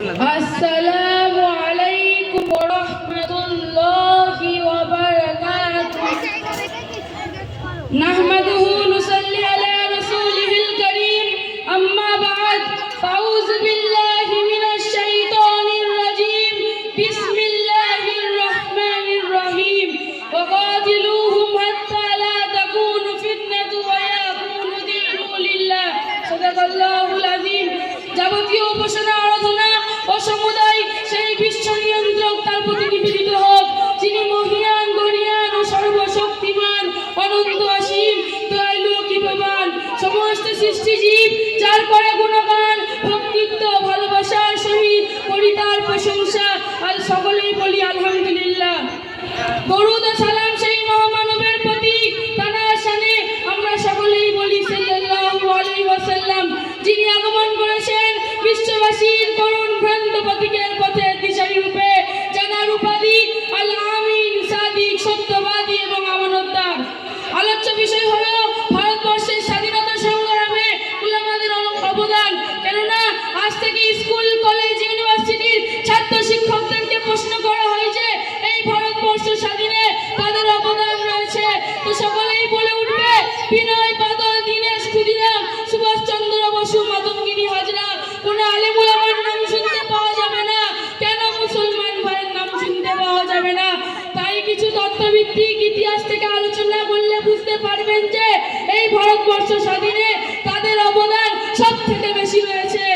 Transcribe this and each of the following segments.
আসসালামু আলাইকুম ওয়া রাহমাতুল্লাহি ওয়া বারাকাতুহু। নাহমাদুহু নুসাল্লি আলা রাসূলিহিল কারীম, আম্মা বা'দ, ফাউযু বিল্লাহি মিনাশ শাইতানির রাজীম। বিসমিল্লাহির রাহমানির রহিম। ওয়া কাতিলুহুম হাত্তা লা তাকুনু ফিতনাতু ওয়া ইয়াকুনু দীনু লিল্লাহ। সাদাকাল্লাহুল আযীম। যাবতীয় উপাসনা আরাধনা ও সমুদায় সেই বিশ্ব নিয়ন্ত্রক তার প্রতি নিবেদিত হোক, যিনি মহিয়ান গরিয়ান ও সর্বশক্তিমান, অনন্ত অসীম, দয়ালু ও কৃপাবান। সমস্ত সৃষ্টিজীব যার করে গুণগান, ভক্তিত্ব ভালোবাসার সহিত করি তার প্রশংসা। আর সকলেই বলি আলহামদুলিল্লাহ। দরুদ ও সালাম সেই মহামানবের প্রতি, তার শানে আমরা সকলেই বলি সাল্লাল্লাহু আলাইহি ওয়াসাল্লাম, যিনি আগমন করেছেন বিশ্ববাসীর করুণ ভ্রান্ত পথিকের পথে দিশারি রূপে, জানার উপাধি আল আমিন, সাদিক, সত্যবাদী এবং আমানতদার। আলোচ্য বিষয় হলো ভারতবর্ষের স্বাধীনতা সংগ্রামে উলামাদের অবদান। কেননা আজ থেকে স্কুল, কলেজ, ইউনিভার্সিটির ছাত্র শিক্ষকদেরকে প্রশ্ন করা হয় যে এই ভারতবর্ষ স্বাধীনে তাদের অবদান রয়েছে, তো সকলেই বলে উঠবে বিনয় বাদল, দীনেশ ক্ষুদিরাম, সুভাষচন্দ্র বসু, মাতঙ্গিনী হাজরা। কোনো আলেম উলামার নাম শুনতে পাওয়া যাবে না। কেন মুসলমান ভাইয়ের নাম শুনতে পাওয়া যাবে না? তাই কিছু তথ্যভিত্তিক ইতিহাস থেকে আলোচনা করলে বুঝতে পারবেন যে এই ভারতবর্ষ স্বাধীনে তাদের অবদান সব থেকে বেশি রয়েছে।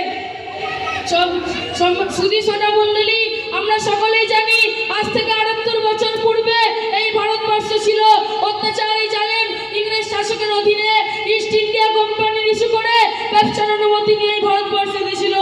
সুধী শ্রোতা মণ্ডলী, আমরা সকলেই জানি আজ থেকে 78 বছর পূর্বে এই ভারতবর্ষ ছিল অত্যাচারী জালেম ইংরেজ শাসকের অধীনে। ইস্ট ইন্ডিয়া কোম্পানির ইস্যু করে ব্যবসার অনুমতি নিয়ে ভারতবর্ষ ছিল।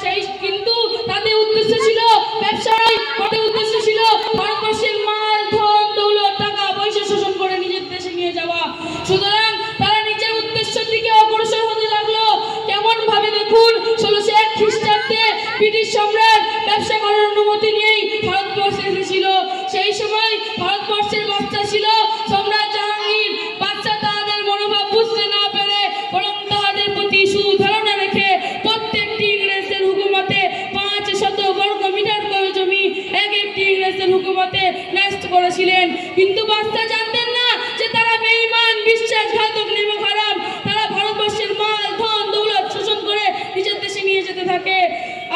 সেই কিন্তু তাদের উদ্দেশ্য ছিল ব্যবসায়, তাদের উদ্দেশ্য ছিল ভারতবর্ষের মাল, ধন, দৌলত, টাকা পয়সা শোষণ করে নিজের দেশে নিয়ে যাওয়া। সুতরাং তারা নিজের উদ্দেশ্যের দিকে অগ্রসর হতে লাগলো। কেমন ভাবে দেখুন, 1601 খ্রিস্টাব্দে ব্রিটিশ সম্রাট ব্যবসা করার অনুমতি নিয়েই ভারতবর্ষে এসেছিল। সেই সময় ভারতবর্ষের বাচ্চা ছিল সম্রাট জাহাঙ্গীর। বাচ্চা তাদের মনোভাব বুঝতে না পেরে বরং তাদের প্রতি সুধারণা রেখে প্রত্যেকটি ইংরেজদের হুকুমতে 500 বর্গ মিটার করে জমি এক একটি ইংরেজদের হুকুমতে ন্যস্ত করেছিলেন। কিন্তু বাচ্চা জানতেন না যে তারা বেঈমান, বিশ্বাসঘাতক, নেমে খারাপ। তারা ভারতবর্ষের মাল, ধন, দৌলত শোষণ করে নিজের দেশে নিয়ে যেতে থাকে।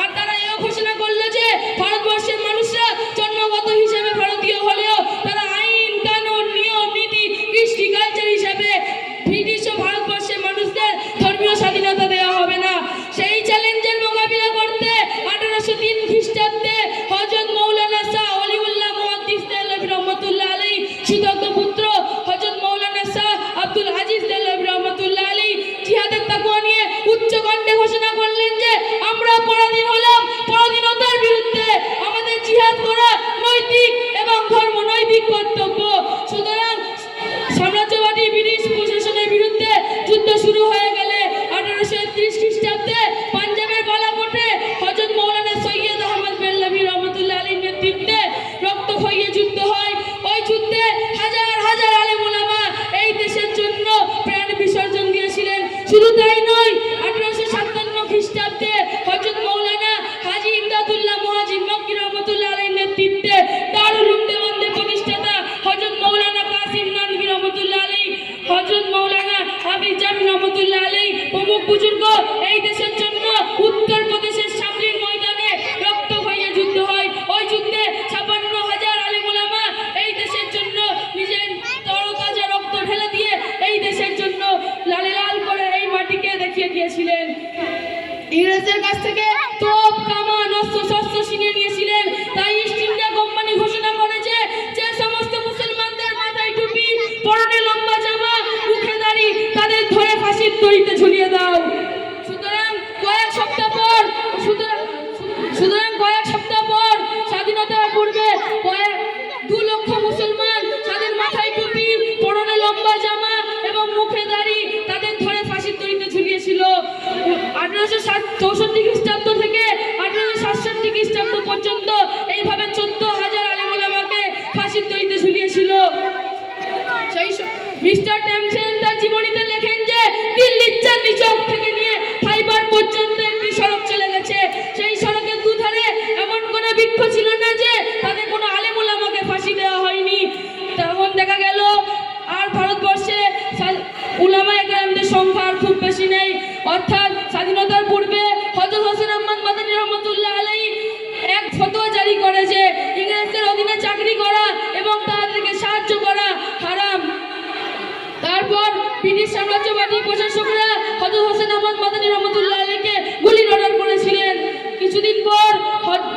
আর তারা এও ঘোষণা করলো যে ভারতবর্ষের মানুষরা জন্মগত হিসেবে ভারতীয় হলেও তারা আইন, কানুন, নিয়ম, নীতি, কৃষ্টি, কালচার হিসেবে ব্রিটিশ ও ভারতবর্ষের মানুষদের ধর্মীয় স্বাধীনতা দেওয়া হবে না। সেই চ্যালেঞ্জের মোকাবিলা করতে 1803 খ্রিস্টাব্দে হযরত মৌলানা শাহ ওলিউল্লাহ মুহাদ্দিস দেহলভী রহমাতুল্লাহ আলাইহি সুদগ্ধ পুত্র হযরত মৌলানা শাহ আব্দুল আজিজ দেহলভী রহমাতুল্লাহ আলাইহি জিহাদের তাকওয়া নিয়ে উচ্চ কণ্ঠে ঘোষণা করলেন যে আমরা পরাধীন হলাম, পরাধীনতার বিরুদ্ধে আমাদের জিহাদ করা নৈতিক এবং ধর্মনৈতিক কর্তব্য। সুতরাং সাম্রাজ্যবাদী ব্রিটিশ প্রশাসনের বিরুদ্ধে যুদ্ধ শুরু হয়ে গেলে 1831 খ্রিস্টাব্দে পাঞ্জাবের বালাকোটে হযরত মৌলানা সৈয়দ আহমদ বেল্লভী রহমাতুল্লাহ আলাইহির নেতৃত্বে রক্তক্ষয়ী যুদ্ধ হয়। ওই যুদ্ধে হাজার হাজার আলেম উলামা এই দেশের জন্য প্রাণ বিসর্জন দিয়েছিলেন। শুধু তাই নয়, 1857 খ্রিস্টাব্দে হযরত মৌলানা হাজী ইমদাদুল্লাহ মুহাজির মক্কি রহমাতুল্লাহ আলাইহির নেতৃত্বে দারুল উলুম দেওবন্দের প্রতিষ্ঠাতা হযরত মৌলানা কাসিম নানভী রহমাতুল্লাহ আলাইহি, হযরত মৌলানা হাফিজ জামি রহমাতুল্লাহ আলাইহি প্রমুখ বুজুর্গ এই দেশের জন্য উত্তরপ্রদেশের সামরিন ময়দানে রক্তক্ষয়ী যুদ্ধ হয়। ওই যুদ্ধে 56,000 আলেম উলামা এই দেশের জন্য নিজের তরতাজা রক্ত ঢেলে দিয়ে এই দেশের জন্য লালে লাল করে এই মাটিকে দেখিয়ে দিয়েছিলেন। ইংরেজদের কাছ থেকে তোপ, কামান, অস্ত্র শস্ত্র ছিনিয়ে নিয়েছিলেন। তাই ইস্ট ইন্ডিয়া কোম্পানি ঘোষণা করে যে সমস্ত মুসলমানদের মাথায় টুপি, পরনে লম্বা জামা, মুখে দাড়ি, তাদের ধরে ফাঁসির দড়িতে ঝুলিয়ে দাও। সুতরাং কয়েক সপ্তাহ পর স্বাধীনতার পূর্বে 2 লক্ষ মুসলমান যাদের মাথায় টুপি, পরনে লম্বা জামা এবং মুখে দাড়ি, তাদের ধরে ফাঁসির দড়িতে ঝুলিয়েছিল। 1864 খ্রিস্টাব্দ থেকে 1867 খ্রিস্টাব্দ পর্যন্ত এইভাবে 14,000 আলেম উলামাকে ফাঁসির দড়িতে ঝুলিয়েছিল। মিস্টার টেমসেন তার জীবনীতে লেখেন যে দিল্লির চাঁদনি চৌক থেকে নিয়ে ফাইবার পর্যন্ত একটি সড়ক চলে গেছে। সেই সড়কের দুধারে বৃক্ষ ছিল না যে তাদের কোনো আলেম উলামাকে ফাঁসি দেওয়া হয়নি। তেমন দেখা গেল আর ভারতবর্ষে উলামায়ে কেরামদের সংখ্যা আর খুব বেশি নেই। অর্থাৎ স্বাধীনতার পূর্বে হযরত হোসেন আহমদ মাদানী রহমাতুল্লাহ আলাইহি এক ফতোয়া জারি করে যে ইংরেজদের অধীনে চাকরি করা এবং তাদেরকে সাহায্য করা হারাম। তারপর ব্রিটিশ সাম্রাজ্যবাদী প্রশাসকরা হযরত হোসেন আহমদ মাদানী রহমাতুল্লাহ আলাইহিকে গুলির অর্ডার করেছিলেন। কিছুদিন পর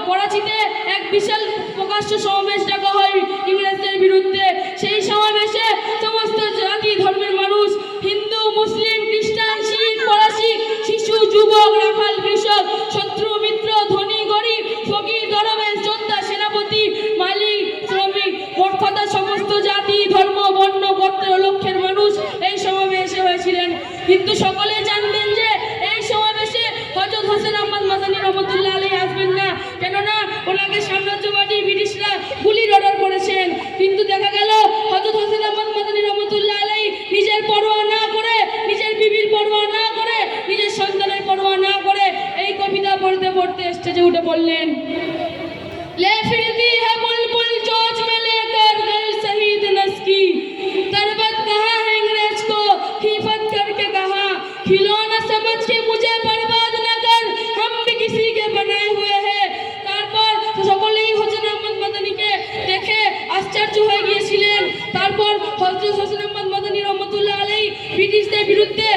করাচিতে এক বিশাল প্রকাশ্য সমাবেশ ডাকা হয় ইংরেজদের বিরুদ্ধে। সেই সমাবেশে সমস্ত জাতি ধর্মের মানুষ, হিন্দু, মুসলিম, খ্রিস্টান, শিখ, ফরাসি, শিশু, যুবক, রাখাল, কৃষক, শত্রু, মিত্র, ধনী, গরিব, ফকির, দরবেশ, যোদ্ধা, সেনাপতি, মালিক, শ্রমিক, মোট কথা সমস্ত জাতি, ধর্ম, বর্ণ, গোত্র, লক্ষ্যের মানুষ এই সমাবেশে হয়েছিলেন। কিন্তু সকলে জানতেন যে এই সমাবেশে হযরত হোসেন আহমদ মাদানী রহমাতুল্লাহ আলাইহি আসবেন না, কেননা ওনাকে সাম্রাজ্যবাদী ব্রিটিশরা গুলির অর্ডার করেছেন। কিন্তু দেখা গেল হযরত হোসেন আহমদ মাদানী রহমাতুল্লাহ আলাইহি নিজের পরোয়া না করে, নিজের বিবির পরোয়া না করে, নিজের সন্তানের পরোয়া না করে এই কবিতা পড়তে পড়তে স্টেজে উঠে বললেন, ले फिरती है बुलबुल चोंच में लेकर गए शहीद नस की, तरबत कहा है अंग्रेज को हिफत करके कहा, खिलौना समझ के मुझे बर्बाद न कर, हम भी किसी के बनाए हुए हैं। তারপর সকলেই হোসেন আহমদ মাদানীকে দেখে আশ্চর্য হয়ে গিয়েছিলেন। তারপর হযরত হোসেন আহমদ মাদানী রহমাতুল্লাহ আলাইহি ব্রিটিশদের বিরুদ্ধে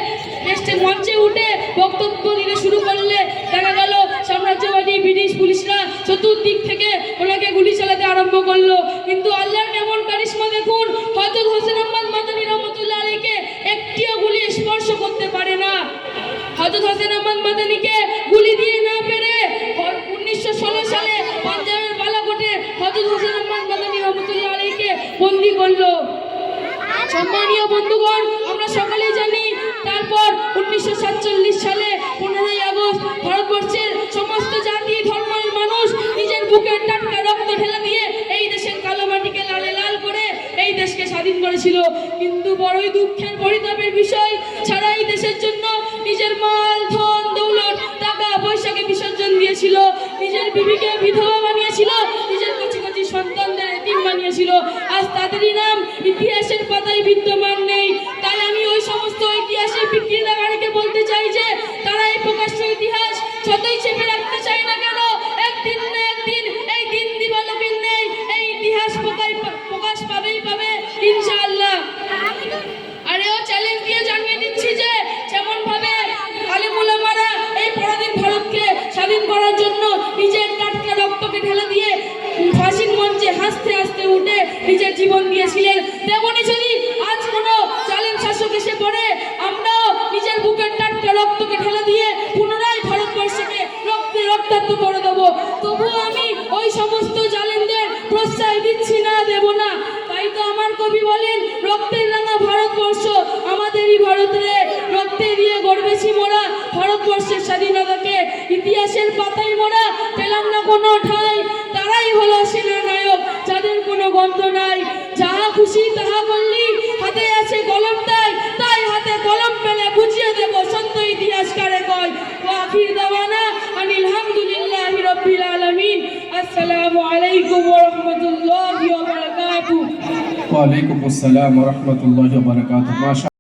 স্টেজ মঞ্চে উঠে বক্তব্য দিতে শুরু করলে দেখা গেল সাম্রাজ্যবাদী ব্রিটিশ পুলিশরা চতুর্দিক থেকে ওনাকে গুলি চালাতে আরম্ভ করলো। কিন্তু আল্লাহর কেমন কারিশমা দেখুন, হযরত হোসেন আহমদ মাদানী রহমাতুল্লাহ আলাইহিকে একটিও গুলি স্পর্শ করতে পারে না। হযরত হোসেন আহমদ মাদানীকে গুলি দিয়ে না পেরে 1916 সালে পাঞ্জাবের বালাকোটে হযরত হোসেন আহমদ মাদানী রহমাতুল্লাহ আলাইহিকে বন্দী করলো। সম্মানীয় বন্ধুগণ, আমরা সকলেই জানি তারপর 1947 সালে 15ই আগস্ট ভারতবর্ষের সমস্ত জাতি ধর্মের মানুষ নিজের বুকের টাটকা রক্ত ঢেলে দিয়ে এই দেশের কালো মাটিকে লালে লাল করে এই দেশকে স্বাধীন করেছিল। কিন্তু বড়ই দুঃখের পরিতাপের বিষয়, ছাড়া এই দেশের জন্য নিজের মাল, ধন, দৌলত, টাকা পয়সাকে বিসর্জন দিয়েছিল, নিজের বিবিকে বিধবা বানিয়েছিল, নিজের কচি কচি সন্তানদের এতিম বানিয়েছিল। আজ তাদেরই নাম ইতিহাসের পাতায় বিদ্যমান নেই। তাই আমি ওই সমস্ত ঐতিহাসিক বিক্রেতাগারীকে বলতে চাই যে তারা এই প্রকাশ্য ইতিহাস যতই চেপে রাখতে চায় না কেন, একদিন না একদিন এই দিন দিবালোকের নেই এই ইতিহাস প্রকাশ পাবেই পাবে ইনশাআল্লাহ। আর এও চ্যালেঞ্জ দিয়ে জানিয়ে দিচ্ছি যে যেমন ভাবে আলেম উলামারা এই পরাধীন ভারতকে স্বাধীন করার জন্য নিজের টাটকা রক্তকে ঢেলে দিয়ে ফাঁসির মঞ্চে হাসতে হাসতে উঠে নিজের জীবন দিয়েছিলেন, তেমনি যদি আজ কোনো জালেম শাসক এসে পড়ে আমরাও নিজের বুকের টাটকা রক্তকে ঢেলে দিয়ে পুনরায় ভারতবর্ষকে রক্তে রক্তাক্ত করে দেবো। তবুও আমি ওই সমস্ত জালেমদের প্রশ্রয় দিচ্ছি না, দেব না। তাই তো আমার কবি বলেন, রক্তের রাঙা ভারতবর্ষ আমাদেরই ভারত রে, রক্তে দিয়ে গড়বেছি মোরা ভারতবর্ষের স্বাধীনতাকে, ইতিহাসের পাতায় মোরা পেলাম না কোনো ঠাঁই, তারাই হলো সেনানায়ক যাদের কোনো গন্ধ নাই। যাহা খুশি তাহা করলি, হাতে আছে কলম তাই, তাই হাতে কলম পেলে বুঝিয়ে দেব সত্য ইতিহাস কারে কয়। ওয়া আখির দাওয়ানা আনিল হামদুলিল্লাহি রাব্বিল আলামিন। আসসালামু আলাইকুম ওয়া রাহমাতুল্লাহি ওয়া বারাকাতুহু। ওয়া আলাইকুম আসসালাম ওয়া রাহমাতুল্লাহি ওয়া বারাকাতুহু।